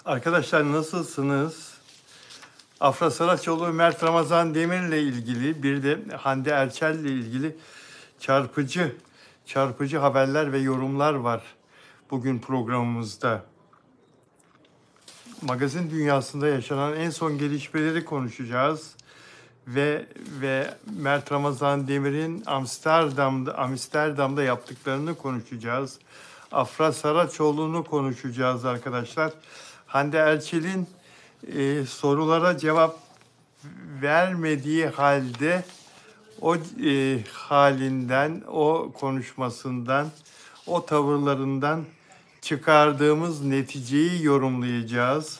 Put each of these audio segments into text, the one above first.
Arkadaşlar nasılsınız? Afra Saraçoğlu, Mert Ramazan Demir'le ilgili bir de Hande Erçel'le ilgili çarpıcı haberler ve yorumlar var bugün programımızda. Magazin dünyasında yaşanan en son gelişmeleri konuşacağız ve Mert Ramazan Demir'in Amsterdam'da yaptıklarını konuşacağız. Afra Saraçoğlu'nu konuşacağız arkadaşlar. Hande Erçel'in sorulara cevap vermediği halde o halinden, o konuşmasından, o tavırlarından çıkardığımız neticeyi yorumlayacağız.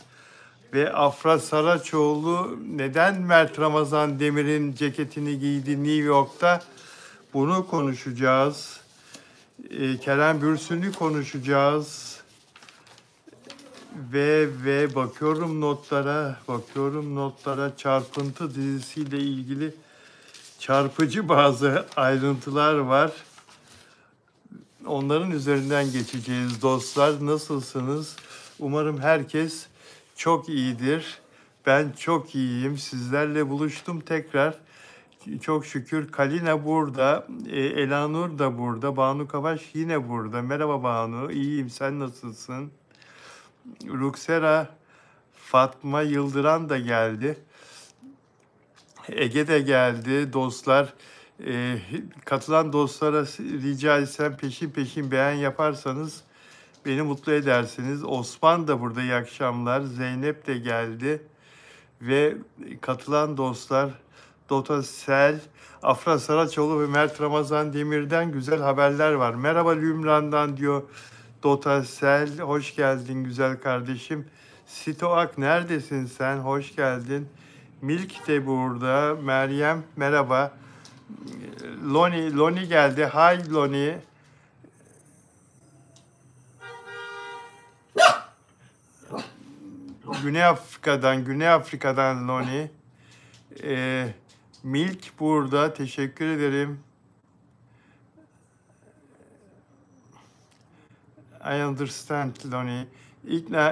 Ve Afra Saraçoğlu neden Mert Ramazan Demir'in ceketini giydi New York'ta? Bunu konuşacağız. Kerem Bürsin'i konuşacağız. Ve bakıyorum notlara Çarpıntı dizisiyle ilgili çarpıcı bazı ayrıntılar var. Onların üzerinden geçeceğiz dostlar. Nasılsınız? Umarım herkes çok iyidir. Ben çok iyiyim. Sizlerle buluştum tekrar. Çok şükür Kalina burada, Elanur da burada, Banu Kavaş yine burada. Merhaba Banu, iyiyim. Sen nasılsın? Ruksera, Fatma Yıldıran da geldi. Ege de geldi dostlar. Katılan dostlara rica etsem peşin beğen yaparsanız beni mutlu edersiniz. Osman da burada, iyi akşamlar. Zeynep de geldi. Ve katılan dostlar Dota Sel, Afra Saraçoğlu ve Mert Ramazan Demir'den güzel haberler var. Merhaba Lümran'dan diyor Dota Sel. Hoş geldin güzel kardeşim. Sitoak neredesin sen? Hoş geldin. Milk de burada. Meryem merhaba. Loni geldi. Hi Loni. Güney Afrika'dan Loni. Milk burada. Teşekkür ederim. I understand Loni.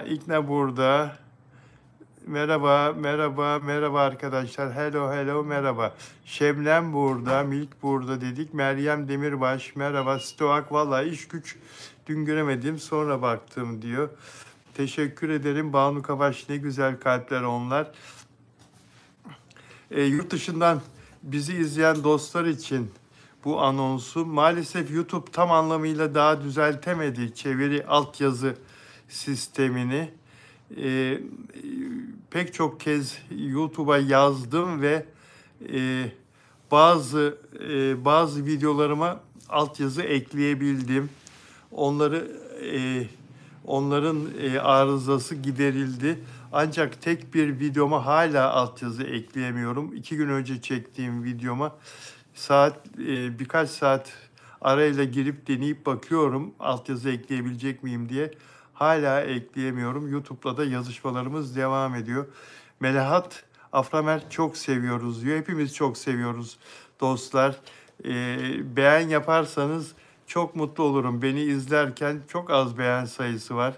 İkna burada. Merhaba arkadaşlar. Hello, merhaba. Şebnem burada, Milk burada dedik. Meryem Demirbaş, merhaba. Stoak, vallahi iş güç dün göremedim, sonra baktım diyor. Teşekkür ederim. Banu Kavaş, ne güzel kalpler onlar. Yurt dışından bizi izleyen dostlar için bu anonsu maalesef YouTube tam anlamıyla daha düzeltemedi çeviri altyazı sistemini. Pek çok kez YouTube'a yazdım ve bazı videolarıma altyazı ekleyebildim. Onların arızası giderildi. Ancak tek bir videoma hala altyazı ekleyemiyorum. 2 gün önce çektiğim videoma birkaç saat arayla girip deneyip bakıyorum altyazı ekleyebilecek miyim diye. Hala ekleyemiyorum. YouTube'da da yazışmalarımız devam ediyor. Melahat Aframer çok seviyoruz diyor. Hepimiz çok seviyoruz dostlar. Beğen yaparsanız çok mutlu olurum. Beni izlerken çok az beğen sayısı var.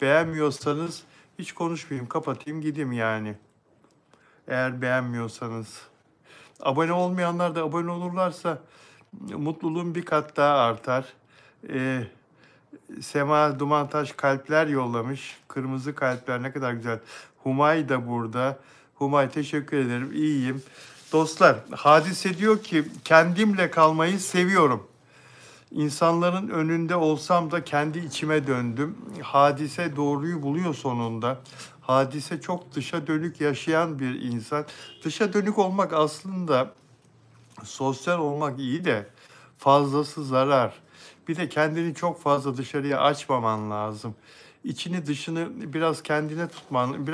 Beğenmiyorsanız hiç konuşmayayım, kapatayım gideyim yani. Eğer beğenmiyorsanız. Abone olmayanlar da abone olurlarsa mutluluğum bir kat daha artar. Sema Dumantaş kalpler yollamış. Kırmızı kalpler ne kadar güzel. Humay da burada. Humay teşekkür ederim. İyiyim. Dostlar, Hadise diyor ki kendimle kalmayı seviyorum. İnsanların önünde olsam da kendi içime döndüm. Hadise doğruyu buluyor sonunda. Hadise çok dışa dönük yaşayan bir insan. Dışa dönük olmak aslında sosyal olmak iyi de fazlası zarar. Bir de kendini çok fazla dışarıya açmaman lazım. İçini dışını biraz kendine tutman,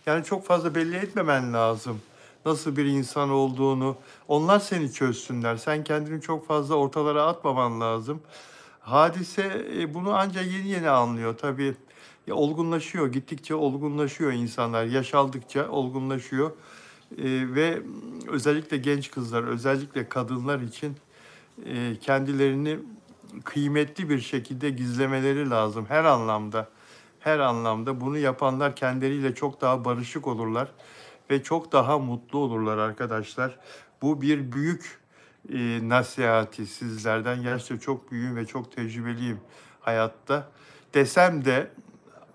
yani çok fazla belli etmemen lazım. Nasıl bir insan olduğunu, onlar seni çözsünler. Sen kendini çok fazla ortalara atmaman lazım. Hadise bunu ancak yeni anlıyor tabii. Olgunlaşıyor, gittikçe olgunlaşıyor insanlar. Yaş aldıkça olgunlaşıyor. Ve özellikle genç kızlar, özellikle kadınlar için kendilerini kıymetli bir şekilde gizlemeleri lazım her anlamda. Her anlamda bunu yapanlar kendileriyle çok daha barışık olurlar ve çok daha mutlu olurlar arkadaşlar. Bu bir büyük nasihati sizlerden. Gerçekten çok büyüğüm ve çok tecrübeliyim hayatta. Desem de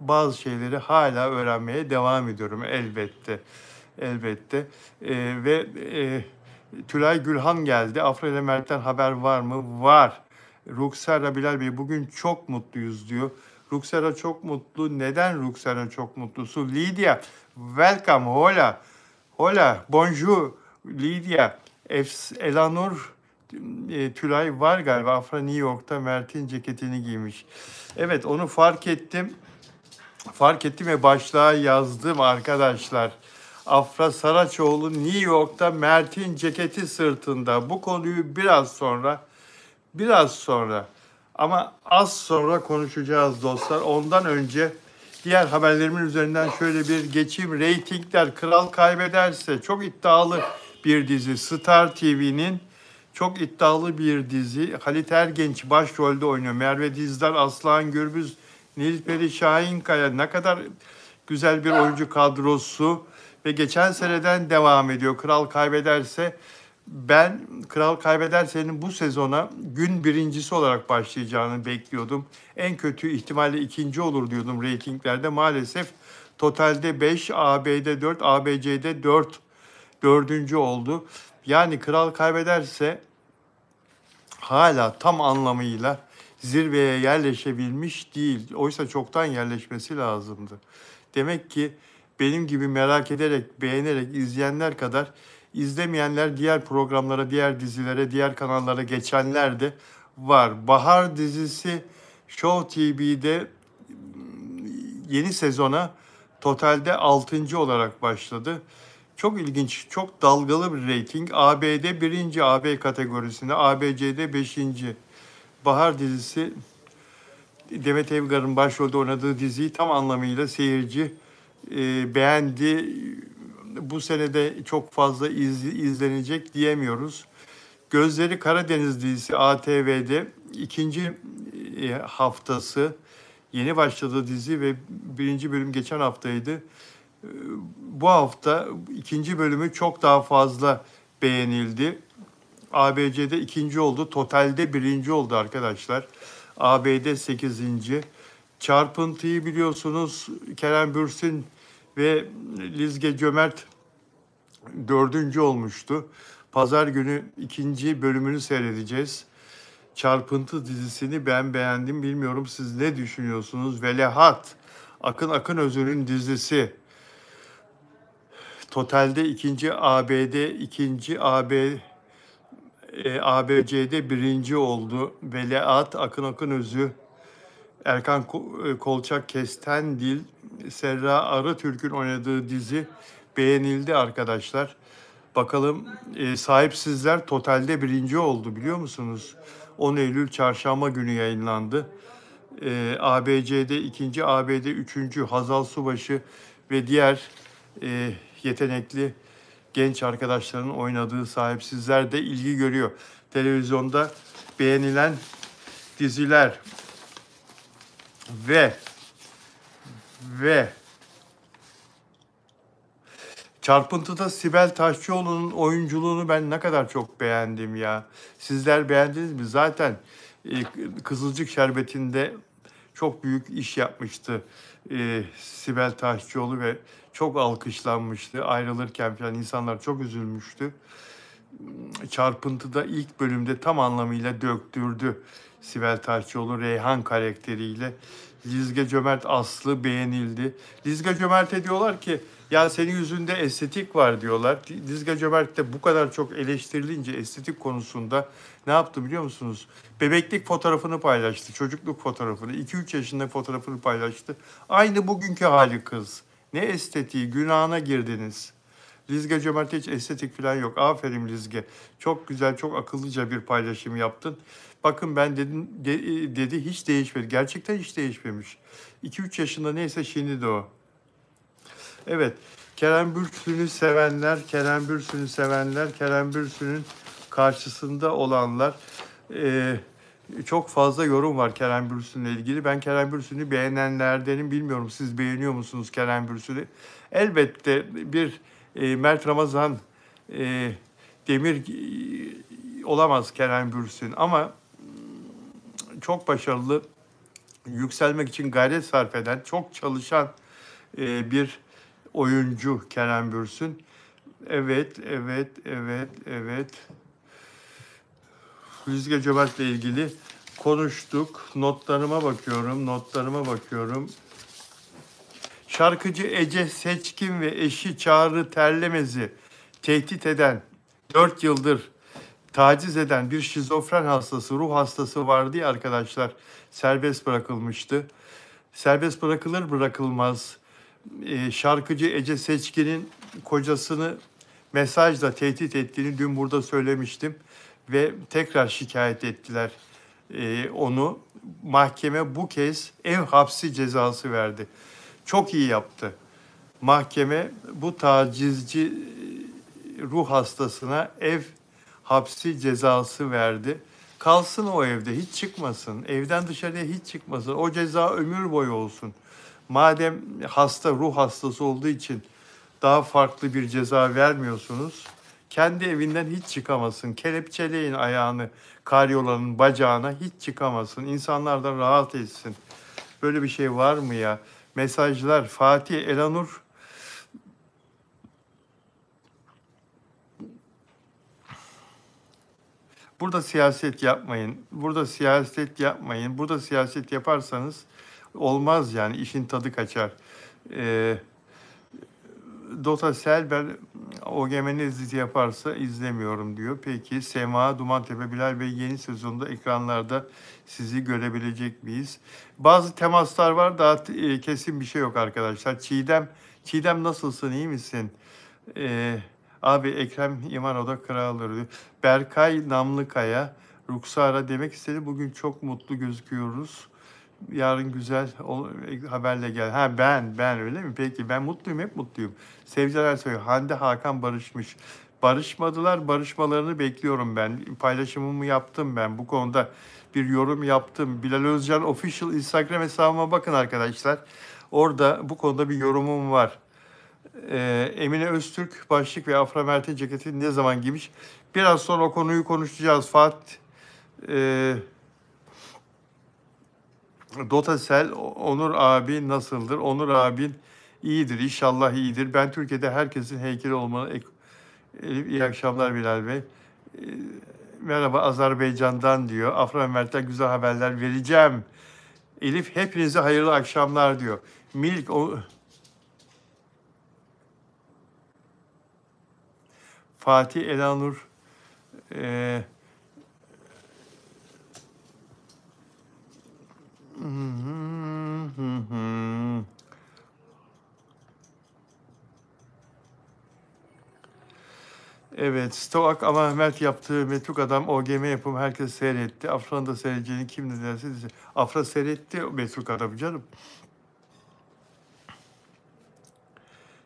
bazı şeyleri hala öğrenmeye devam ediyorum elbette. Elbette. Ve Tülay Gülhan geldi. Afra ile Mert'ten haber var mı? Var. Ruksera Bilal Bey bugün çok mutluyuz diyor. Ruksera çok mutlu. Neden Ruksera çok mutlusu? Lydia, welcome. Hola. Hola. Bonjour. Lydia. Elanur Tülay var galiba. Afra New York'ta Mert'in ceketini giymiş. Evet, onu fark ettim. Fark ettim ve başlığa yazdım arkadaşlar. Afra Saraçoğlu New York'ta Mert'in ceketi sırtında. Bu konuyu biraz sonra ama az sonra konuşacağız dostlar. Ondan önce diğer haberlerimin üzerinden şöyle bir geçeyim. Reytingler Kral Kaybederse çok iddialı bir dizi. Star TV'nin çok iddialı bir dizi. Halit Ergenç başrolde oynuyor. Merve Dizdar, Aslan Gürbüz, Nilperi Şahinkaya, ne kadar güzel bir oyuncu kadrosu ve geçen seneden devam ediyor. Kral Kaybederse, ben Kral Kaybederse'nin bu sezona gün birincisi olarak başlayacağını bekliyordum. En kötü ihtimalle ikinci olur diyordum reytinglerde. Maalesef totalde 5, AB'de 4, ABC'de 4, dördüncü oldu. Yani Kral Kaybederse hala tam anlamıyla zirveye yerleşebilmiş değil. Oysa çoktan yerleşmesi lazımdı. Demek ki benim gibi merak ederek, beğenerek izleyenler kadar izlemeyenler diğer programlara, diğer dizilere, diğer kanallara geçenler de var. Bahar dizisi Show TV'de yeni sezona totalde 6. olarak başladı. Çok ilginç, çok dalgalı bir reyting. AB'de 1. AB kategorisinde, ABC'de 5. Bahar dizisi Demet Evgar'ın başrolde oynadığı diziyi tam anlamıyla seyirci beğendi. Bu senede çok fazla izlenecek diyemiyoruz. Gözleri Karadeniz dizisi ATV'de ikinci haftası yeni başladı dizi ve birinci bölüm geçen haftaydı. Bu hafta ikinci bölümü çok daha fazla beğenildi. ABC'de ikinci oldu. Totalde birinci oldu arkadaşlar. AB'de 8. Çarpıntıyı biliyorsunuz Kerem Bürsin ve Lizge Cömert 4. olmuştu. Pazar günü ikinci bölümünü seyredeceğiz. Çarpıntı dizisini ben beğendim. Bilmiyorum siz ne düşünüyorsunuz? Veliaht, Akın Akınözü'nün dizisi. Totalde 2. AB'de 2. ABC'de 1. oldu. Veliaht, Akın Akınözü, Erkan Kolçak Kestendil, Serra Arıtürk'ün oynadığı dizi beğenildi arkadaşlar. Bakalım Sahipsizler totalde 1. oldu biliyor musunuz? 10 Eylül çarşamba günü yayınlandı. ABC'de 2. AB'de 3. Hazal Subaşı ve diğer yetenekli genç arkadaşların oynadığı Sahipsizler de ilgi görüyor. Televizyonda beğenilen diziler ve Çarpıntı'da Sibel Taşçıoğlu'nun oyunculuğunu ben ne kadar çok beğendim ya. Sizler beğendiniz mi? Zaten Kızılcık Şerbeti'nde çok büyük iş yapmıştı Sibel Taşçıoğlu ve çok alkışlanmıştı. Ayrılırken falan insanlar çok üzülmüştü. Çarpıntı'da ilk bölümde tam anlamıyla döktürdü Sibel Taşçıoğlu Reyhan karakteriyle. Lizge Cömert Aslı beğenildi. Lizge Cömert'e diyorlar ki ya senin yüzünde estetik var diyorlar. Lizge Cömert de bu kadar çok eleştirilince estetik konusunda ne yaptı biliyor musunuz? Bebeklik fotoğrafını paylaştı. Çocukluk fotoğrafını. 2-3 yaşında fotoğrafını paylaştı. Aynı bugünkü hali kız. Ne estetiği, günahına girdiniz. Lizge Cömert'te hiç estetik falan yok. Aferin Lizge. Çok güzel, çok akıllıca bir paylaşım yaptın. Bakın ben dedim, dedi hiç değişmedi. Gerçekten hiç değişmemiş. 2-3 yaşında neyse şimdi de o. Evet, Kerem Bürsin'i sevenler, Kerem Bürsin'in karşısında olanlar Çok fazla yorum var Kerem Bürsin'le ilgili. Ben Kerem Bürsin'i beğenenlerdenim. Bilmiyorum siz beğeniyor musunuz Kerem Bürsin'i? Elbette bir Mert Ramazan Demir olamaz Kerem Bürsin ama çok başarılı, yükselmek için gayret sarf eden, çok çalışan bir oyuncu Kerem Bürsin. Evet, evet, evet, evet. Rüzgar Cömert'le ilgili konuştuk. Notlarıma bakıyorum. Şarkıcı Ece Seçkin ve eşi Çağrı Terlemez'i tehdit eden, 4 yıldır taciz eden bir şizofren hastası, ruh hastası vardı ya arkadaşlar. Serbest bırakılmıştı. Serbest bırakılır bırakılmaz şarkıcı Ece Seçkin'in kocasını mesajla tehdit ettiğini dün burada söylemiştim. Ve tekrar şikayet ettiler onu. Mahkeme bu kez ev hapsi cezası verdi. Çok iyi yaptı. Mahkeme bu tacizci ruh hastasına ev hapsi cezası verdi. Kalsın o evde, hiç çıkmasın. Evden dışarıya hiç çıkmasın. O ceza ömür boyu olsun. Madem hasta, ruh hastası olduğu için daha farklı bir ceza vermiyorsunuz, kendi evinden hiç çıkamasın. Kelepçeleyin ayağını, karyolanın bacağına, hiç çıkamasın. İnsanlardan rahat etsin. Böyle bir şey var mı ya? Mesajlar Fatih Elanur burada siyaset yapmayın. Burada siyaset yapmayın. Burada siyaset yaparsanız olmaz yani, işin tadı kaçar. Dota Selber OGM'nin dizisi yaparsa izlemiyorum diyor. Peki Sema Dumantepe Bilal Bey yeni sezonda ekranlarda sizi görebilecek miyiz? Bazı temaslar var, daha kesin bir şey yok arkadaşlar. Çiğdem nasılsın, iyi misin? Abi Ekrem İmanoğlu kralları diyor. Berkay Namlıkaya Ruksara demek istedi. Bugün çok mutlu gözüküyoruz. Yarın güzel haberle gel. Ha ben öyle mi? Peki ben mutluyum, hep mutluyum. Sevgiler söylüyor. Hande Hakan barışmış. Barışmadılar, barışmalarını bekliyorum ben. Paylaşımımı yaptım ben. Bu konuda bir yorum yaptım. Bilal Özcan Official Instagram hesabıma bakın arkadaşlar. Orada bu konuda bir yorumum var. Emine Öztürk başlık ve Afra Mert'in ceketini ne zaman giymiş? Biraz sonra o konuyu konuşacağız. Fatih Dotasel, Onur abi nasıldır? Onur abin iyidir, inşallah iyidir. Ben Türkiye'de herkesin heykeli olmalı. İyi akşamlar Bilal Bey. Merhaba Azerbaycan'dan diyor. Afra Mert'ten güzel haberler vereceğim. Elif hepinize hayırlı akşamlar diyor. Milk Fatih Elanur evet, Stovak ama Mert yaptığı Metruk Adam OGM yapımı herkes seyretti. Afra'nın da seyredeceğini kim ne derse desin. Afra seyretti Metruk Adam'ı canım.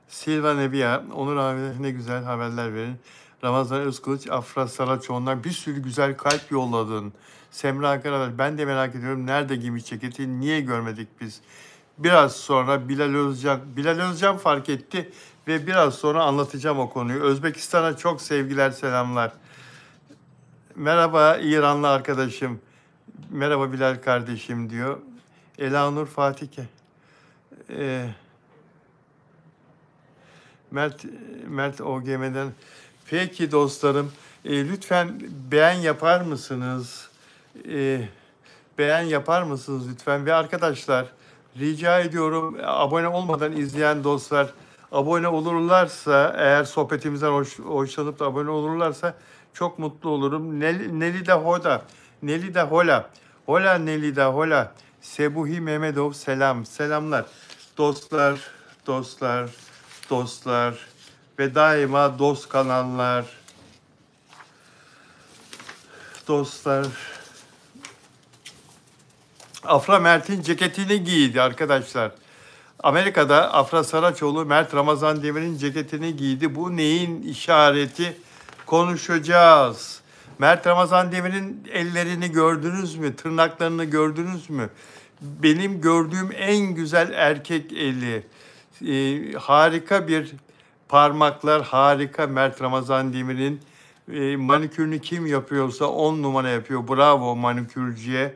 Silva Nebiya, Onur abi ne güzel haberler verin. Ramazan Özkılıç, Afra Saraçoğlu'ndan bir sürü güzel kalp yolladın. Semra Karadar, ben de merak ediyorum nerede giymiş ceketi, niye görmedik biz? Biraz sonra Bilal Özcan fark etti ve biraz sonra anlatacağım o konuyu. Özbekistan'a çok sevgiler, selamlar. Merhaba İranlı arkadaşım. Merhaba Bilal kardeşim diyor. Elanur Fatih. Mert OGM'den. Peki dostlarım, lütfen beğen yapar mısınız? Beğen yapar mısınız lütfen? Ve arkadaşlar rica ediyorum, abone olmadan izleyen dostlar abone olurlarsa, eğer sohbetimizden hoşlanıp da abone olurlarsa çok mutlu olurum. Nelida Hola. Hola Nelida Hola. Sebuhi Mehmetov selam. Selamlar. Dostlar ve daima dost kalanlar. Dostlar. Afra Mert'in ceketini giydi arkadaşlar. Amerika'da Afra Saraçoğlu Mert Ramazan Demir'in ceketini giydi. Bu neyin işareti? Konuşacağız. Mert Ramazan Demir'in ellerini gördünüz mü? Tırnaklarını gördünüz mü? Benim gördüğüm en güzel erkek eli. Harika bir parmaklar, harika Mert Ramazan Demir'in. Manikürünü kim yapıyorsa 10 numara yapıyor. Bravo manikürcüye.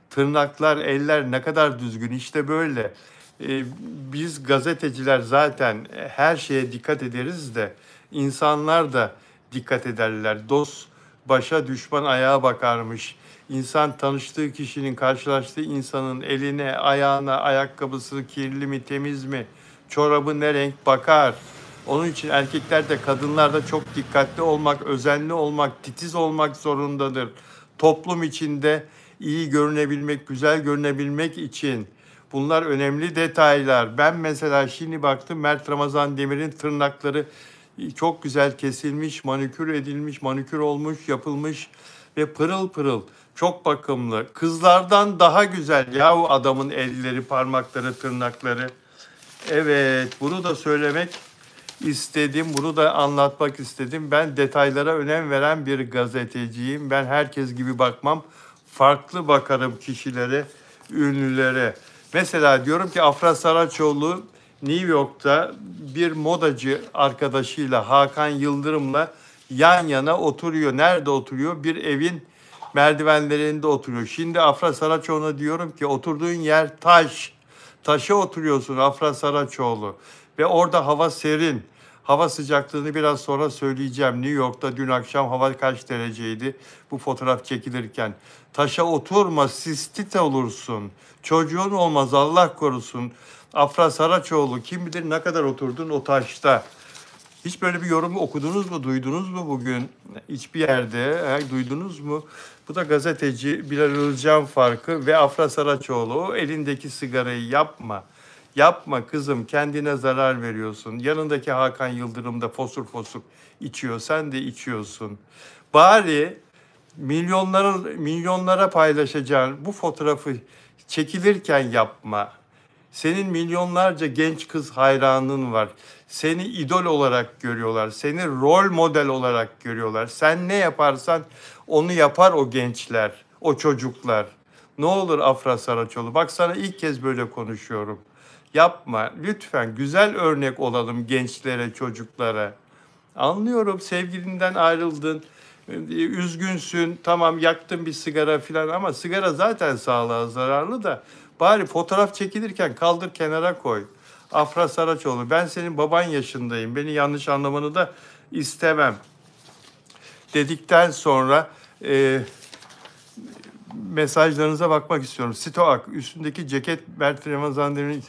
Tırnaklar, eller ne kadar düzgün. İşte böyle. Biz gazeteciler zaten her şeye dikkat ederiz de insanlar da dikkat ederler. Dost başa düşman ayağa bakarmış. İnsan tanıştığı kişinin, karşılaştığı insanın eline, ayağına, ayakkabısı kirli mi, temiz mi, çorabı ne renk bakar. Onun için erkekler de kadınlar da çok dikkatli olmak, özenli olmak, titiz olmak zorundadır. Toplum içinde iyi görünebilmek, güzel görünebilmek için bunlar önemli detaylar. Ben mesela şimdi baktım Mert Ramazan Demir'in tırnakları çok güzel kesilmiş, manikür edilmiş, manikür olmuş, yapılmış ve pırıl pırıl. Çok bakımlı. Kızlardan daha güzel yahu adamın elleri, parmakları, tırnakları. Evet, bunu da söylemek istedim, bunu da anlatmak istedim. Ben detaylara önem veren bir gazeteciyim. Ben herkes gibi bakmam. Farklı bakarım kişilere, ünlülere. Mesela diyorum ki Afra Saraçoğlu New York'ta bir modacı arkadaşıyla Hakan Yıldırım'la yan yana oturuyor. Nerede oturuyor? Bir evin merdivenlerinde oturuyor. Şimdi Afra Saraçoğlu'na diyorum ki oturduğun yer taş. Taşa oturuyorsun Afra Saraçoğlu. Ve orada hava serin. Hava sıcaklığını biraz sonra söyleyeceğim. New York'ta dün akşam hava kaç dereceydi bu fotoğraf çekilirken. Taşa oturma, sistit olursun. Çocuğun olmaz Allah korusun. Afra Saraçoğlu kim bilir ne kadar oturdun o taşta. Hiç böyle bir yorum okudunuz mu, duydunuz mu bugün? Hiçbir yerde duydunuz mu? Bu da gazeteci Bilal Özcan farkı ve Afra Saraçoğlu. O elindeki sigarayı yapma. Yapma kızım, kendine zarar veriyorsun. Yanındaki Hakan Yıldırım da fosur fosur içiyor, sen de içiyorsun. Bari milyonlara paylaşacağın bu fotoğrafı çekilirken yapma. Senin milyonlarca genç kız hayranın var. Seni idol olarak görüyorlar. Seni rol model olarak görüyorlar. Sen ne yaparsan onu yapar o gençler, o çocuklar. Ne olur Afra Saraçoğlu. Bak sana ilk kez böyle konuşuyorum. Yapma. Lütfen güzel örnek olalım gençlere, çocuklara. Anlıyorum sevgilinden ayrıldın. Üzgünsün. Tamam yaktın bir sigara falan ama sigara zaten sağlığa zararlı da bari fotoğraf çekilirken kaldır kenara koy. Afra Saraçoğlu ben senin baban yaşındayım. Beni yanlış anlamanı da istemem. Dedikten sonra mesajlarınıza bakmak istiyorum. Stoak üstündeki ceket Mert Ramazan Demir'in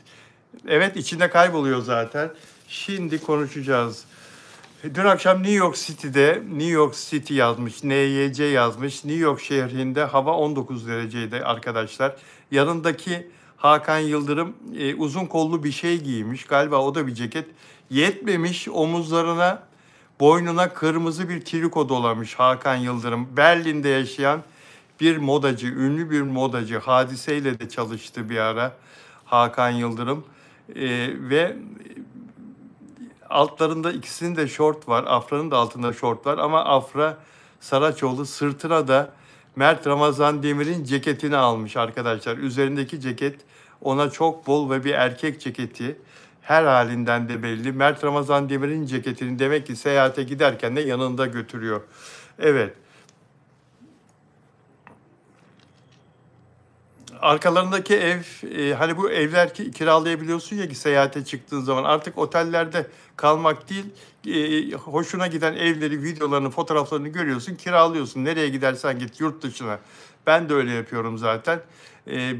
evet içinde kayboluyor zaten. Şimdi konuşacağız. Dün akşam New York City yazmış, NYC yazmış. New York şehrinde hava 19 dereceydi arkadaşlar. Yanındaki Hakan Yıldırım uzun kollu bir şey giymiş. Galiba o da bir ceket. Yetmemiş omuzlarına, boynuna kırmızı bir triko dolamış Hakan Yıldırım. Berlin'de yaşayan bir modacı, ünlü bir modacı. Hadiseyle de çalıştı bir ara Hakan Yıldırım. Ve altlarında ikisinin de şort var. Afra'nın da altında şort var ama Afra Saraçoğlu sırtına da Mert Ramazan Demir'in ceketini almış arkadaşlar. Üzerindeki ceket ona çok bol ve bir erkek ceketi. Her halinden de belli. Mert Ramazan Demir'in ceketini demek ki seyahate giderken de yanında götürüyor. Evet. Arkalarındaki ev, hani bu evler kiralayabiliyorsun ya ki seyahate çıktığın zaman artık otellerde kalmak değil, hoşuna giden evleri, videolarını, fotoğraflarını görüyorsun, kiralıyorsun. Nereye gidersen git yurt dışına. Ben de öyle yapıyorum zaten.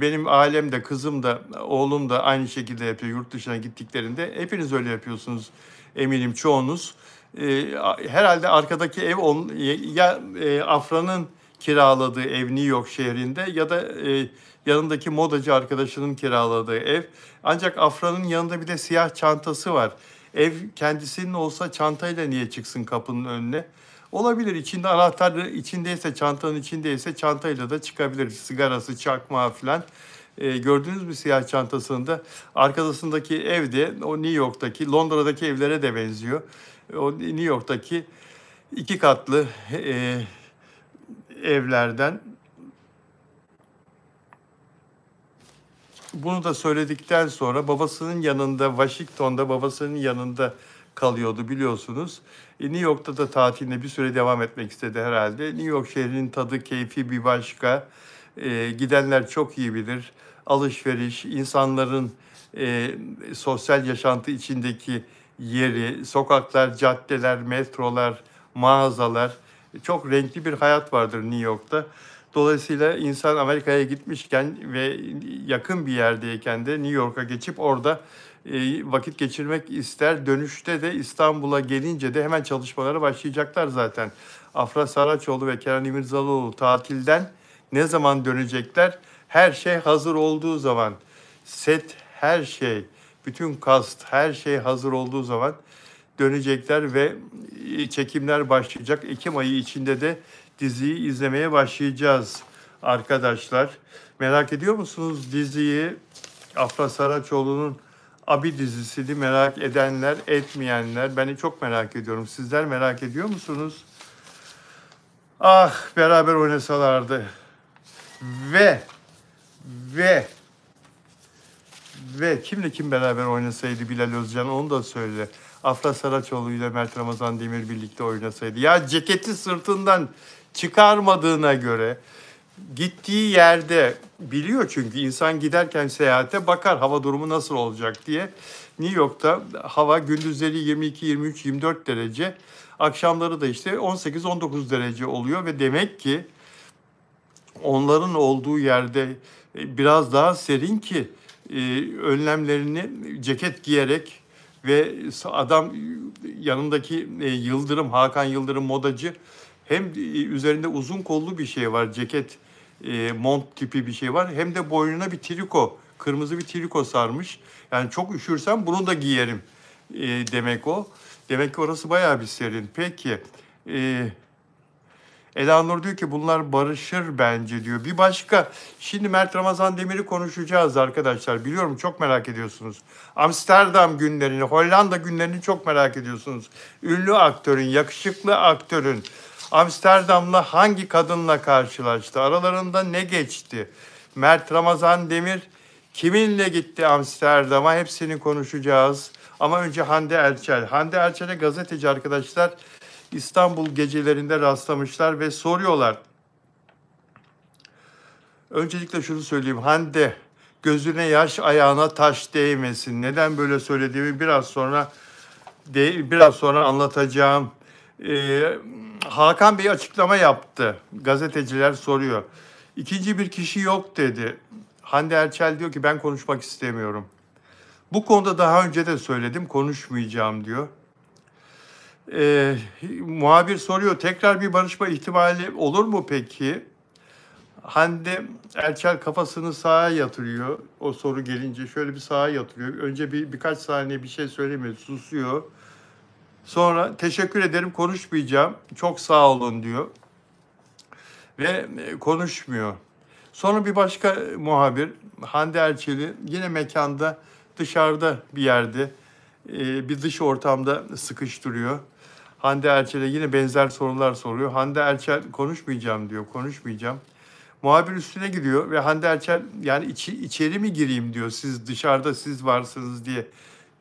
Benim ailem de, kızım da, oğlum da aynı şekilde yapıyor yurt dışına gittiklerinde. Hepiniz öyle yapıyorsunuz eminim çoğunuz. Herhalde arkadaki ev ya Afra'nın kiraladığı ev New York şehrinde ya da yanındaki modacı arkadaşının kiraladığı ev. Ancak Afra'nın yanında bir de siyah çantası var. Ev kendisinin olsa çantayla niye çıksın kapının önüne? Olabilir. İçinde anahtarı içindeyse, çantanın içindeyse çantayla da çıkabilir. Sigarası, çakmağı falan. Gördünüz mü siyah çantasında? Arkasındaki evde o New York'taki, Londra'daki evlere de benziyor. O New York'taki 2 katlı evlerden. Bunu da söyledikten sonra babasının yanında, Washington'da babasının yanında kalıyordu biliyorsunuz. New York'ta da tatiline bir süre devam etmek istedi herhalde. New York şehrinin tadı, keyfi bir başka. Gidenler çok iyi bilir. Alışveriş, insanların sosyal yaşantı içindeki yeri, sokaklar, caddeler, metrolar, mağazalar. Çok renkli bir hayat vardır New York'ta. Dolayısıyla insan Amerika'ya gitmişken ve yakın bir yerdeyken de New York'a geçip orada vakit geçirmek ister. Dönüşte de İstanbul'a gelince de hemen çalışmalara başlayacaklar zaten. Afra Saraçoğlu ve Kenan İmirzalıoğlu tatilden ne zaman dönecekler? Her şey hazır olduğu zaman, set, her şey, bütün kast, her şey hazır olduğu zaman dönecekler ve çekimler başlayacak. Ekim ayı içinde de diziyi izlemeye başlayacağız arkadaşlar. Merak ediyor musunuz diziyi? Afra Saraçoğlu'nun Abi dizisini merak edenler, etmeyenler. Ben çok merak ediyorum. Sizler merak ediyor musunuz? Ah, beraber oynasalardı. Ve ve kimle kim beraber oynasaydı Bilal Özcan, onu da söyle. Afra Saraçoğlu ile Mert Ramazan Demir birlikte oynasaydı. Ya ceketi sırtından çıkarmadığına göre gittiği yerde biliyor, çünkü insan giderken seyahate bakar hava durumu nasıl olacak diye. New York'ta hava gündüzleri 22, 23, 24 derece. Akşamları da işte 18-19 derece oluyor ve demek ki onların olduğu yerde biraz daha serin ki önlemlerini ceket giyerek ve adam yanındaki Yıldırım, Hakan Yıldırım modacı, hem üzerinde uzun kollu bir şey var, ceket, mont tipi bir şey var, hem de boynuna bir triko, kırmızı bir triko sarmış. Yani çok üşürsem bunu da giyerim demek o. Demek ki orası bayağı bir serin. Peki. Elanur diyor ki bunlar barışır bence diyor. Bir başka, şimdi Mert Ramazan Demir'i konuşacağız arkadaşlar. Biliyorum çok merak ediyorsunuz. Amsterdam günlerini, Hollanda günlerini çok merak ediyorsunuz. Ünlü aktörün, yakışıklı aktörün Amsterdam'la hangi kadınla karşılaştı? Aralarında ne geçti? Mert Ramazan Demir kiminle gitti Amsterdam'a? Hepsini konuşacağız. Ama önce Hande Erçel. Hande Erçel'e gazeteci arkadaşlar İstanbul gecelerinde rastlamışlar ve soruyorlar. Öncelikle şunu söyleyeyim. Hande, gözüne yaş, ayağına taş değmesin. Neden böyle söylediğimi biraz sonra anlatacağım. Hakan Bey açıklama yaptı. Gazeteciler soruyor. İkinci bir kişi yok dedi. Hande Erçel diyor ki ben konuşmak istemiyorum. Bu konuda daha önce de söyledim, konuşmayacağım diyor. Muhabir soruyor, tekrar bir barışma ihtimali olur mu peki? Hande Erçel kafasını sağa yatırıyor. O soru gelince şöyle bir sağa yatırıyor. Önce birkaç saniye bir şey söylemiyor, susuyor. Sonra teşekkür ederim, konuşmayacağım, çok sağ olun diyor. Ve konuşmuyor. Sonra bir başka muhabir Hande Erçel'i yine mekanda, dışarıda bir yerde, bir dış ortamda sıkıştırıyor. Hande Erçel'e yine benzer sorular soruyor. Hande Erçel konuşmayacağım diyor, konuşmayacağım. Muhabir üstüne gidiyor ve Hande Erçel yani içeri mi gireyim diyor, siz dışarıda siz varsınız diye.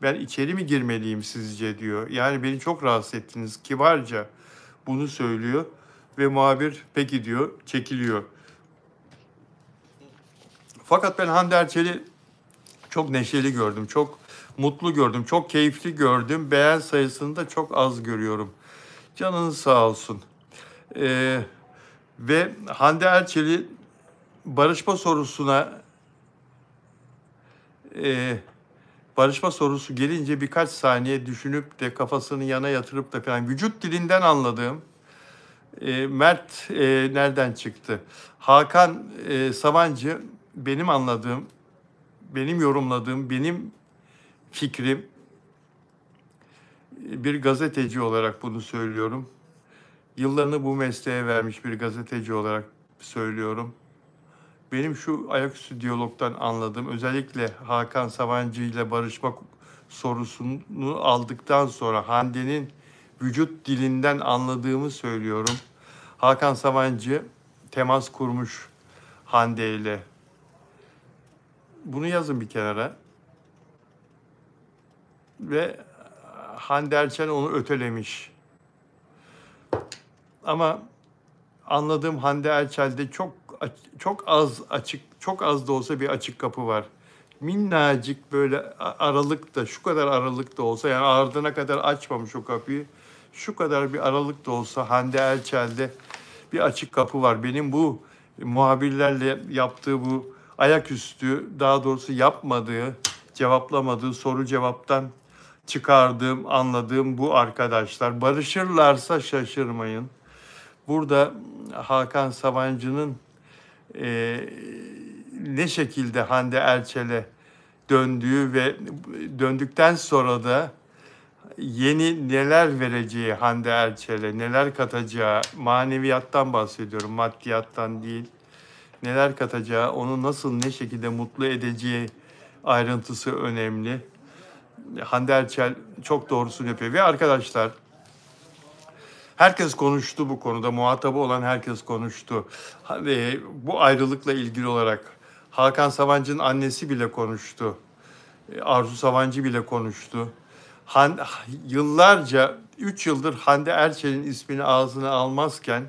Ben içeri mi girmeliyim sizce diyor. Yani beni çok rahatsız ettiniz, kibarca bunu söylüyor. Ve muhabir peki diyor, çekiliyor. Fakat ben Hande Erçel'i çok neşeli gördüm, çok mutlu gördüm, çok keyifli gördüm. Beğen sayısını da çok az görüyorum. Canınız sağ olsun. Ve Hande Erçel'i barışma sorusu gelince birkaç saniye düşünüp de kafasını yana yatırıp da falan, vücut dilinden anladığım, Mert nereden çıktı? Hakan Sabancı, benim anladığım, benim yorumladığım, benim fikrim, bir gazeteci olarak bunu söylüyorum. Yıllarını bu mesleğe vermiş bir gazeteci olarak söylüyorum. Benim şu ayaküstü diyalogdan anladığım, özellikle Hakan Sabancı ile barışma sorusunu aldıktan sonra Hande'nin vücut dilinden anladığımı söylüyorum. Hakan Sabancı temas kurmuş Hande ile. Bunu yazın bir kenara. Ve Hande Erçel onu ötelemiş. Ama anladığım Hande Erçel'de çok az da olsa bir açık kapı var. Minnacık böyle aralıkta, şu kadar aralıkta olsa, yani ardına kadar açmamış o kapıyı. Şu kadar bir aralık da olsa Hande Erçel'de bir açık kapı var. Benim bu muhabirlerle yaptığı bu ayaküstü, daha doğrusu yapmadığı, cevaplamadığı soru cevaptan çıkardığım, anladığım bu arkadaşlar. Barışırlarsa şaşırmayın. Burada Hakan Sabancı'nın ne şekilde Hande Erçel'e döndüğü ve döndükten sonra da yeni neler vereceği Hande Erçel'e, neler katacağı, maneviyattan bahsediyorum, maddiyattan değil, neler katacağı, onu nasıl, ne şekilde mutlu edeceği ayrıntısı önemli. Hande Erçel çok doğrusunu yapıyor. Ve arkadaşlar, herkes konuştu bu konuda, muhatabı olan herkes konuştu. Bu ayrılıkla ilgili olarak Hakan Sabancı'nın annesi bile konuştu. Arzu Sabancı bile konuştu. Yıllarca, 3 yıldır Hande Erçel'in ismini ağzına almazken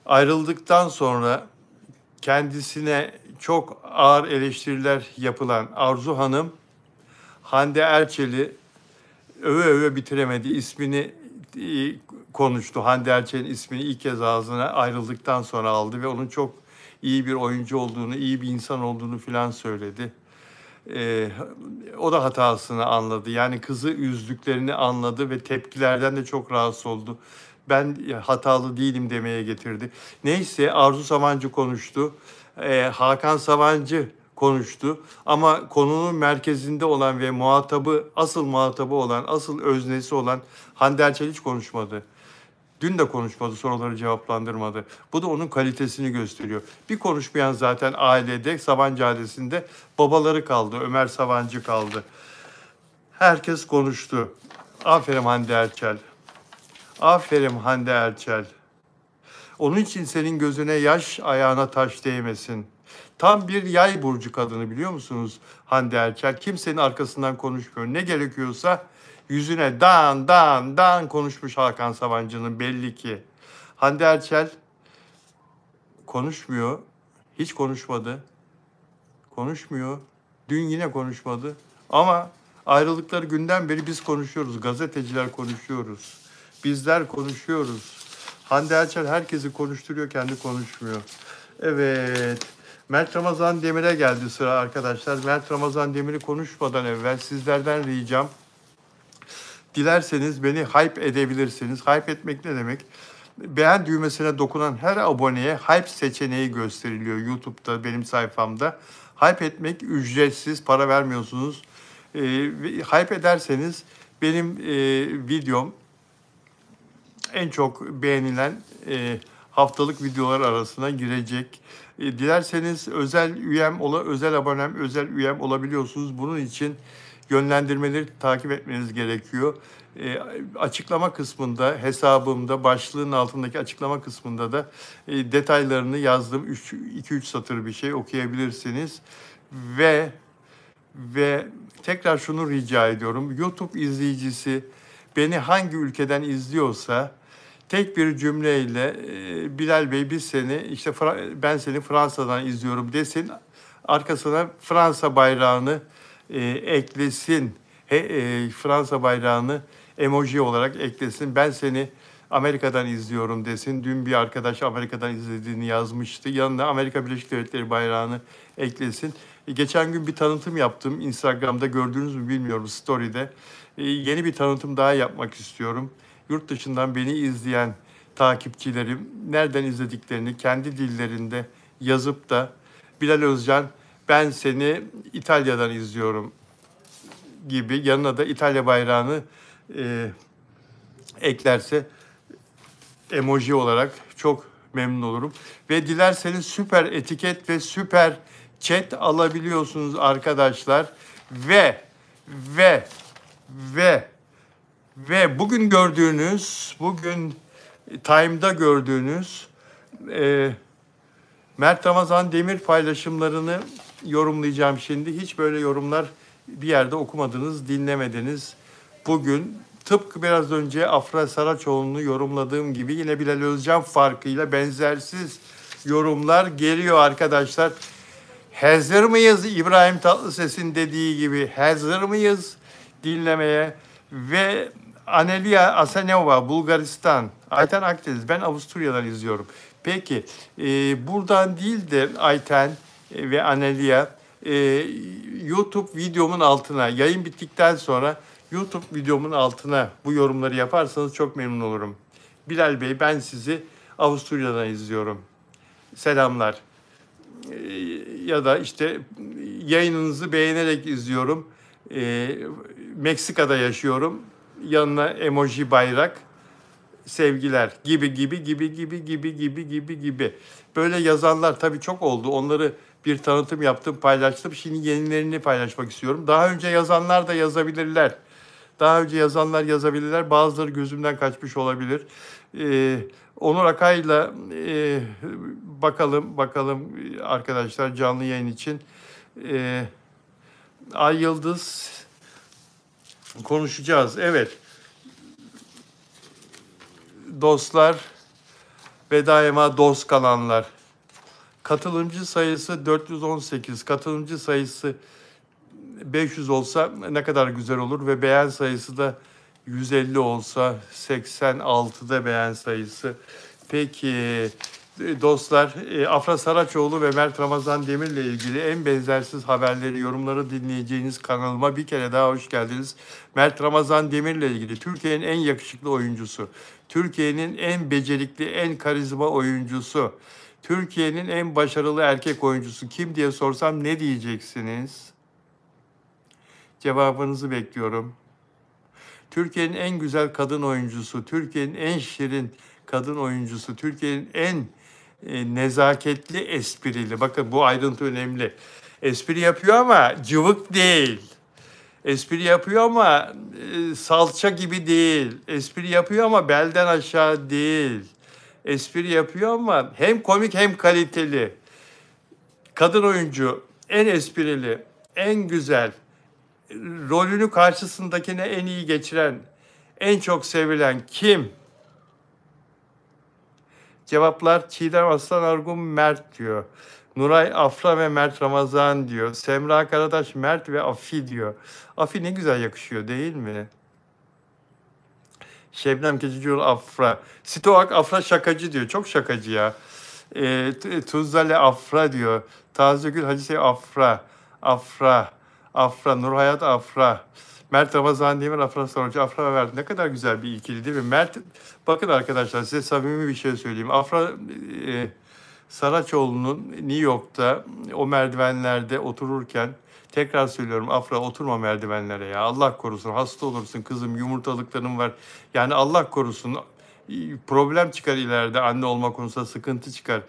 ayrıldıktan sonra kendisine çok ağır eleştiriler yapılan Arzu Hanım, Hande Erçel'i öve öve bitiremedi. İsmini konuştu. Hande Erçel'in ismini ilk kez ağzına ayrıldıktan sonra aldı ve onun çok iyi bir oyuncu olduğunu, iyi bir insan olduğunu filan söyledi. O da hatasını anladı. Yani kızı üzdüklerini anladı ve tepkilerden de çok rahatsız oldu. Ben hatalı değilim demeye getirdi. Neyse, Arzu Sabancı konuştu. Hakan Sabancı konuştu. Ama konunun merkezinde olan ve asıl muhatabı olan, asıl öznesi olan Hande Erçel hiç konuşmadı. Dün de konuşmadı, soruları cevaplandırmadı. Bu da onun kalitesini gösteriyor. Bir konuşmayan zaten ailede, Sabancı ailesinde babaları kaldı, Ömer Sabancı kaldı. Herkes konuştu. Aferin Hande Erçel. Aferin Hande Erçel. Onun için senin gözüne yaş, ayağına taş değmesin. Tam bir yay burcu kadını, biliyor musunuz Hande Erçel? Kimsenin arkasından konuşmuyor. Ne gerekiyorsa yüzüne dan konuşmuş Hakan Sabancı'nın belli ki. Hande Erçel konuşmuyor. Hiç konuşmadı. Konuşmuyor. Dün yine konuşmadı. Ama ayrılıkları günden beri biz konuşuyoruz. Gazeteciler konuşuyoruz. Bizler konuşuyoruz. Hande Erçel herkesi konuşturuyor, kendi konuşmuyor. Evet. Mert Ramazan Demir'e geldi sıra arkadaşlar. Mert Ramazan Demir'i konuşmadan evvel sizlerden ricam, dilerseniz beni hype edebilirsiniz. Hype etmek ne demek? Beğen düğmesine dokunan her aboneye hype seçeneği gösteriliyor YouTube'da, benim sayfamda. Hype etmek ücretsiz, para vermiyorsunuz. Hype ederseniz benim videom en çok beğenilen haftalık videolar arasına girecek. Dilerseniz özel abonem, özel üyem olabiliyorsunuz. Bunun için yönlendirmeleri takip etmeniz gerekiyor. Açıklama kısmında, hesabımda, başlığın altındaki açıklama kısmında da detaylarını yazdım. 2-3 satır bir şey okuyabilirsiniz. Ve tekrar şunu rica ediyorum. YouTube izleyicisi beni hangi ülkeden izliyorsa tek bir cümleyle Bilal Bey ben seni Fransa'dan izliyorum desin. Arkasına Fransa bayrağını eklesin. Fransa bayrağını emoji olarak eklesin. Ben seni Amerika'dan izliyorum desin. Dün bir arkadaş Amerika'dan izlediğini yazmıştı. Yanına Amerika Birleşik Devletleri bayrağını eklesin. Geçen gün bir tanıtım yaptım. Instagram'da gördünüz mü bilmiyorum, story'de. Yeni bir tanıtım daha yapmak istiyorum. Yurt dışından beni izleyen takipçilerim nereden izlediklerini kendi dillerinde yazıp da Bilal Özcan ben seni İtalya'dan izliyorum gibi yanına da İtalya bayrağını eklerse emoji olarak çok memnun olurum. Ve dilerseniz süper etiket ve süper chat alabiliyorsunuz arkadaşlar. Ve bugün Time'da gördüğünüz Mert Ramazan Demir paylaşımlarını yorumlayacağım şimdi. Hiç böyle yorumlar bir yerde okumadınız, dinlemediniz. Bugün tıpkı biraz önce Afra Saraçoğlu'nu yorumladığım gibi yine Bilal Özcan farkıyla benzersiz yorumlar geliyor arkadaşlar. Hazır mıyız İbrahim Tatlıses'in dediği gibi? Hazır mıyız dinlemeye? Ve Anelia Asenova, Bulgaristan. Ayten Akdeniz, ben Avusturya'dan izliyorum. Peki, buradan değil de Ayten ve Anelia, YouTube videomun altına, yayın bittikten sonra YouTube videomun altına bu yorumları yaparsanız çok memnun olurum. Bilal Bey, ben sizi Avusturya'dan izliyorum. Selamlar. Ya da işte yayınınızı beğenerek izliyorum. Meksika'da yaşıyorum. Yanına emoji bayrak, sevgiler gibi. Böyle yazanlar tabii çok oldu. Onları bir tanıtım yaptım, paylaştım. Şimdi yenilerini paylaşmak istiyorum. Daha önce yazanlar da yazabilirler. Bazıları gözümden kaçmış olabilir. Onur Akay'la bakalım arkadaşlar canlı yayın için. Ay Yıldız konuşacağız. Evet. Dostlar ve daima dost kalanlar. Katılımcı sayısı 418. Katılımcı sayısı 500 olsa ne kadar güzel olur ve beğen sayısı da 150 olsa, 86'da beğen sayısı. Peki dostlar, Afra Saraçoğlu ve Mert Ramazan Demir'le ilgili en benzersiz haberleri, yorumları dinleyeceğiniz kanalıma bir kere daha hoş geldiniz. Mert Ramazan Demir'le ilgili Türkiye'nin en yakışıklı oyuncusu, Türkiye'nin en becerikli, en karizma oyuncusu, Türkiye'nin en başarılı erkek oyuncusu kim diye sorsam ne diyeceksiniz? Cevabınızı bekliyorum. Türkiye'nin en güzel kadın oyuncusu, Türkiye'nin en şirin kadın oyuncusu, Türkiye'nin en nezaketli, esprili. Bakın bu ayrıntı önemli. Espri yapıyor ama cıvık değil. Espri yapıyor ama salça gibi değil. Espri yapıyor ama belden aşağı değil. Espri yapıyor ama hem komik hem kaliteli. Kadın oyuncu, en esprili, en güzel, rolünü karşısındakine en iyi geçiren, en çok sevilen kim? Cevaplar Çiğdem Aslan Argun Mert diyor. Nuray Afra ve Mert Ramazan diyor. Semra Karataş Mert ve Afi diyor. Afi ne güzel yakışıyor değil mi? Şebnem Keçicioğlu Afra. Stoak Afra şakacı diyor. Çok şakacı ya. Tuzlale Afra diyor. Tazegül Hacı Afra. Nurhayat Afra. Mert Ramazan Demir Afra Sonucu. Afra ve Mert. Ne kadar güzel bir ikili değil mi? Mert, bakın arkadaşlar size samimi bir şey söyleyeyim. Afra Saraçoğlu'nun New York'ta o merdivenlerde otururken, tekrar söylüyorum Afra oturma merdivenlere ya. Allah korusun, hasta olursun kızım, yumurtalıkların var. Yani Allah korusun, problem çıkar ileride, anne olma konusunda sıkıntı çıkar.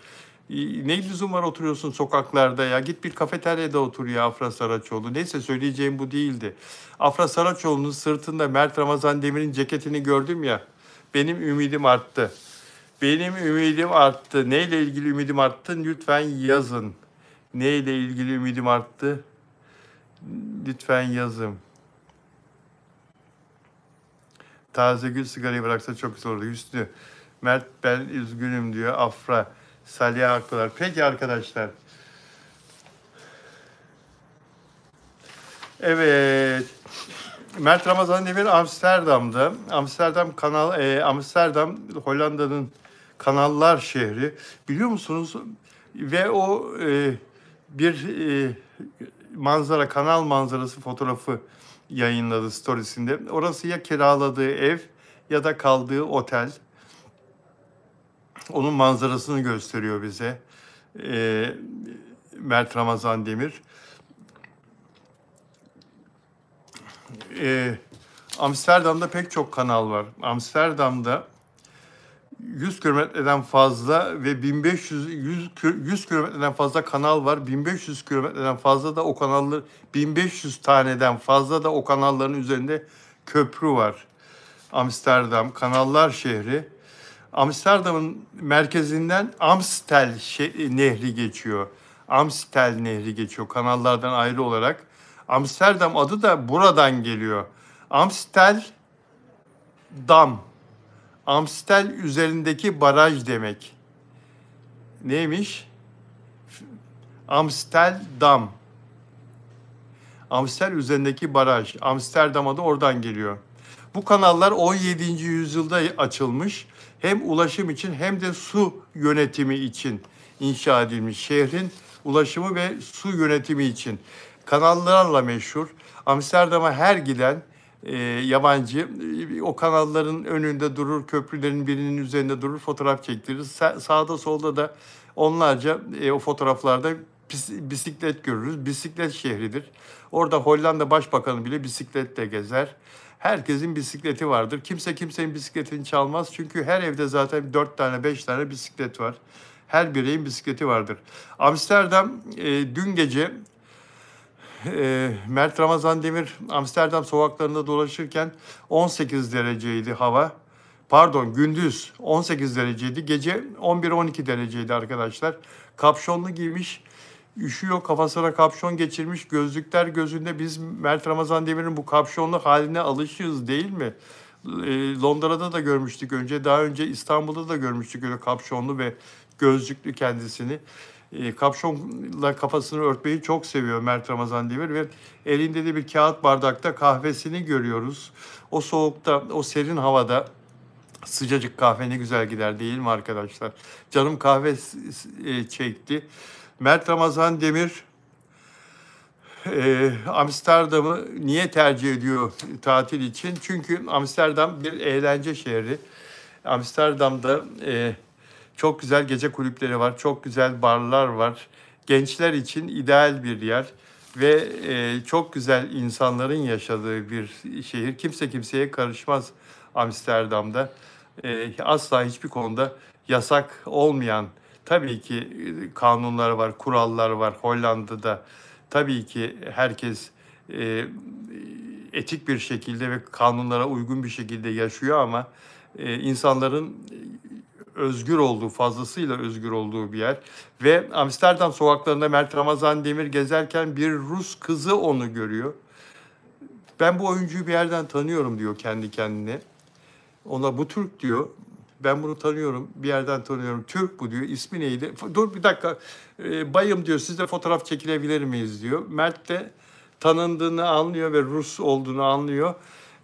Ne lüzum var oturuyorsun sokaklarda ya. Git bir kafeteryada otur ya Afra Saraçoğlu. Neyse, söyleyeceğim bu değildi. Afra Saraçoğlu'nun sırtında Mert Ramazan Demir'in ceketini gördüm ya. Benim ümidim arttı. Neyle ilgili ümidim arttı? Lütfen yazın. Neyle ilgili ümidim arttı? Lütfen yazın. Taze gül sigarayı bıraksa çok güzel olurdu. Hüsnü. Mert ben üzgünüm diyor. Afra. Salih Akpınar. Peki arkadaşlar. Evet. Mert Ramazan Demir Amsterdam'da. Amsterdam Hollanda'nın kanallar şehri. Biliyor musunuz? Ve o bir kanal manzarası fotoğrafı yayınladı storiesinde. Orası ya kiraladığı ev ya da kaldığı otel. Onun manzarasını gösteriyor bize Mert Ramazan Demir. Amsterdam'da pek çok kanal var. Amsterdam'da 100 kilometreden fazla ve 100 kilometreden fazla kanal var. 1500 kilometreden fazla da o kanallar, 1500 taneden fazla da o kanalların üzerinde köprü var. Amsterdam kanallar şehri. Amsterdam'ın merkezinden Amstel nehri geçiyor. Amstel nehri geçiyor kanallardan ayrı olarak. Amsterdam adı da buradan geliyor. Amstel Dam. Amstel üzerindeki baraj demek. Neymiş? Amsterdam. Amstel üzerindeki baraj. Amsterdam adı oradan geliyor. Bu kanallar 17. yüzyılda açılmış. Hem ulaşım için hem de su yönetimi için inşa edilmiş. Şehrin ulaşımı ve su yönetimi için. Kanallarla meşhur. Amsterdam'a her giden yabancı o kanalların önünde durur, köprülerin birinin üzerinde durur, fotoğraf çektirir. Sağda solda da onlarca o fotoğraflarda bisiklet görürüz. Bisiklet şehridir. Orada Hollanda Başbakanı bile bisikletle gezer. Herkesin bisikleti vardır. Kimse kimsenin bisikletini çalmaz. Çünkü her evde zaten 4 tane 5 tane bisiklet var. Her bireyin bisikleti vardır. Amsterdam dün gece Mert Ramazan Demir Amsterdam sokaklarında dolaşırken 18 dereceydi hava. Pardon, gündüz 18 dereceydi. Gece 11-12 dereceydi arkadaşlar. Kapşonlu giymiş. Üşüyor, kafasına kapşon geçirmiş, gözlükler gözünde. Biz Mert Ramazan Demir'in bu kapşonlu haline alışığız değil mi? Londra'da da görmüştük önce. Daha önce İstanbul'da da görmüştük öyle kapşonlu ve gözlüklü kendisini. Kapşonla kafasını örtmeyi çok seviyor Mert Ramazan Demir ve elinde de bir kağıt bardakta kahvesini görüyoruz. O soğukta, o serin havada sıcacık kahve ne güzel gider değil mi arkadaşlar? Canım kahve çekti. Mert Ramazan Demir Amsterdam'ı niye tercih ediyor tatil için? Çünkü Amsterdam bir eğlence şehri. Amsterdam'da çok güzel gece kulüpleri var, çok güzel barlar var. Gençler için ideal bir yer ve çok güzel insanların yaşadığı bir şehir. Kimse kimseye karışmaz Amsterdam'da. Asla hiçbir konuda yasak olmayan, tabii ki kanunlar var, kurallar var Hollanda'da. Tabii ki herkes etik bir şekilde ve kanunlara uygun bir şekilde yaşıyor ama insanların özgür olduğu, fazlasıyla özgür olduğu bir yer. Ve Amsterdam sokaklarında Mert Ramazan Demir gezerken bir Rus kızı onu görüyor. Ben bu oyuncuyu bir yerden tanıyorum diyor kendi kendine. Ona bu Türk diyor. Ben bunu tanıyorum, bir yerden tanıyorum. Türk bu diyor. İsmi neydi? Dur bir dakika. Bayım diyor, sizle fotoğraf çekilebilir miyiz diyor. Mert de tanındığını anlıyor ve Rus olduğunu anlıyor.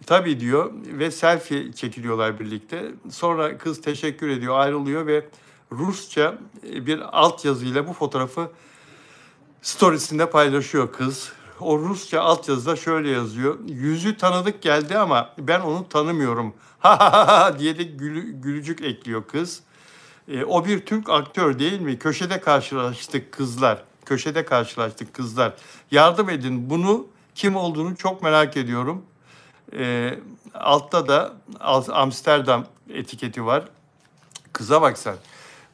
Tabii diyor ve selfie çekiliyorlar birlikte. Sonra kız teşekkür ediyor, ayrılıyor ve Rusça bir altyazıyla bu fotoğrafı storiesinde paylaşıyor kız. O Rusça altyazıda şöyle yazıyor. Yüzü tanıdık geldi ama ben onu tanımıyorum. Ha ha ha diye de gülücük ekliyor kız. O bir Türk aktör değil mi? Köşede karşılaştık kızlar. Köşede karşılaştık kızlar. Yardım edin. Bunu kim olduğunu çok merak ediyorum. Altta da Amsterdam etiketi var. Kıza bak sen.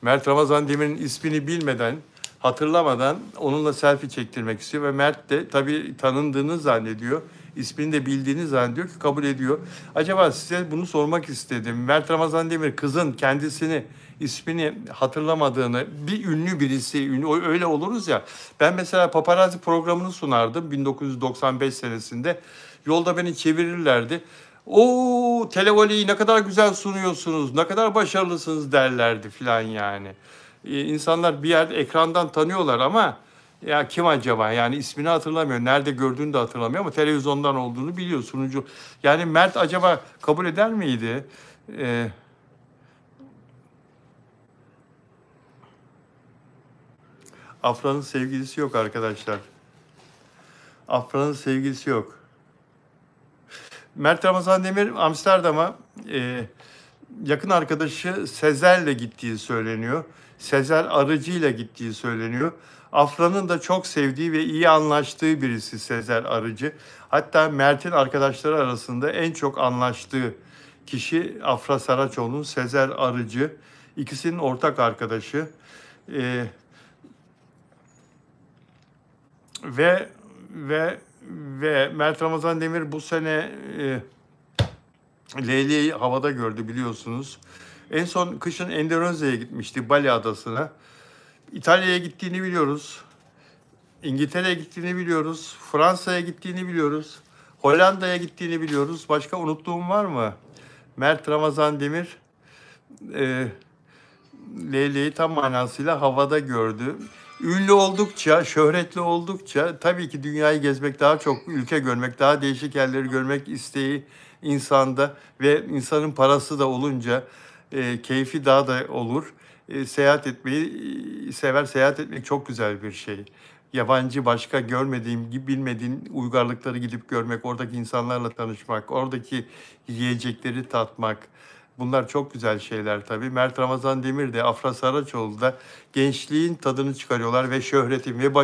Mert Ramazan Demir'in ismini bilmeden, hatırlamadan onunla selfie çektirmek istiyor ve Mert de tabii tanındığını zannediyor. İsmini de bildiğini zannediyor ki kabul ediyor. Acaba size bunu sormak istedim. Mert Ramazan Demir kızın kendisini, ismini hatırlamadığını, bir ünlü birisi, öyle oluruz ya. Ben mesela paparazzi programını sunardım 1995 senesinde. Yolda beni çevirirlerdi. O televoleyi ne kadar güzel sunuyorsunuz, ne kadar başarılısınız derlerdi filan yani. İnsanlar bir yerde ekrandan tanıyorlar ama ya kim acaba? Yani ismini hatırlamıyor, nerede gördüğünü de hatırlamıyor ama televizyondan olduğunu biliyor sunucu. Yani Mert acaba kabul eder miydi? Afra'nın sevgilisi yok arkadaşlar. Afra'nın sevgilisi yok. Mert Ramazan Demir Amsterdam'a yakın arkadaşı Sezer'le gittiği söyleniyor. Sezer Arıcı'yla gittiği söyleniyor. Afra'nın da çok sevdiği ve iyi anlaştığı birisi Sezer Arıcı. Hatta Mert'in arkadaşları arasında en çok anlaştığı kişi Afra Saraçoğlu'nun Sezer Arıcı. İkisinin ortak arkadaşı. Ve ve ve Mert Ramazan Demir bu sene Leyla'yı havada gördü biliyorsunuz. En son kışın Endonezya'ya gitmişti, Bali adasına. İtalya'ya gittiğini biliyoruz. İngiltere'ye gittiğini biliyoruz. Fransa'ya gittiğini biliyoruz. Hollanda'ya gittiğini biliyoruz. Başka unuttuğum var mı? Mert Ramazan Demir e, Leyleği tam manasıyla havada gördü. Ünlü oldukça, şöhretli oldukça tabii ki dünyayı gezmek, daha çok ülke görmek, daha değişik yerleri görmek isteği insanda ve insanın parası da olunca keyfi daha da olur. Seyahat etmeyi sever, seyahat etmek çok güzel bir şey. Yabancı başka görmediğim, bilmediğin uygarlıkları gidip görmek, oradaki insanlarla tanışmak, oradaki yiyecekleri tatmak. Bunlar çok güzel şeyler tabii. Mert Ramazan Demir de, Afra Saraçoğlu da gençliğin tadını çıkarıyorlar ve şöhretin ve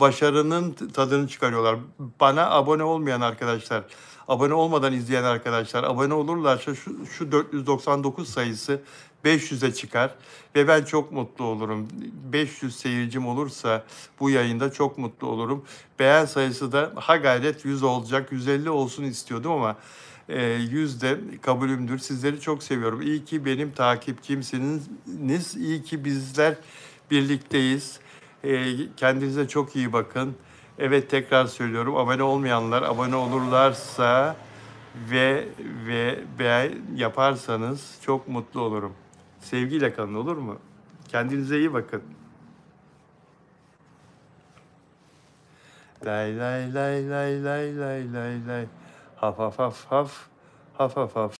başarının tadını çıkarıyorlar. Bana abone olmayan arkadaşlar, abone olmadan izleyen arkadaşlar, abone olurlarsa şu 499 sayısı 500'e çıkar ve ben çok mutlu olurum. 500 seyircim olursa bu yayında çok mutlu olurum. Beğen sayısı da ha gayret 100 olacak, 150 olsun istiyordum ama 100 de kabulümdür. Sizleri çok seviyorum. İyi ki benim takipçimsiniz. İyi ki bizler birlikteyiz. Kendinize çok iyi bakın. Evet, tekrar söylüyorum. Abone olmayanlar abone olurlarsa ve beğen yaparsanız çok mutlu olurum. Sevgiyle kalın, olur mu? Kendinize iyi bakın. Lay lay lay lay lay lay lay lay. Haf haf haf haf. Haf haf haf.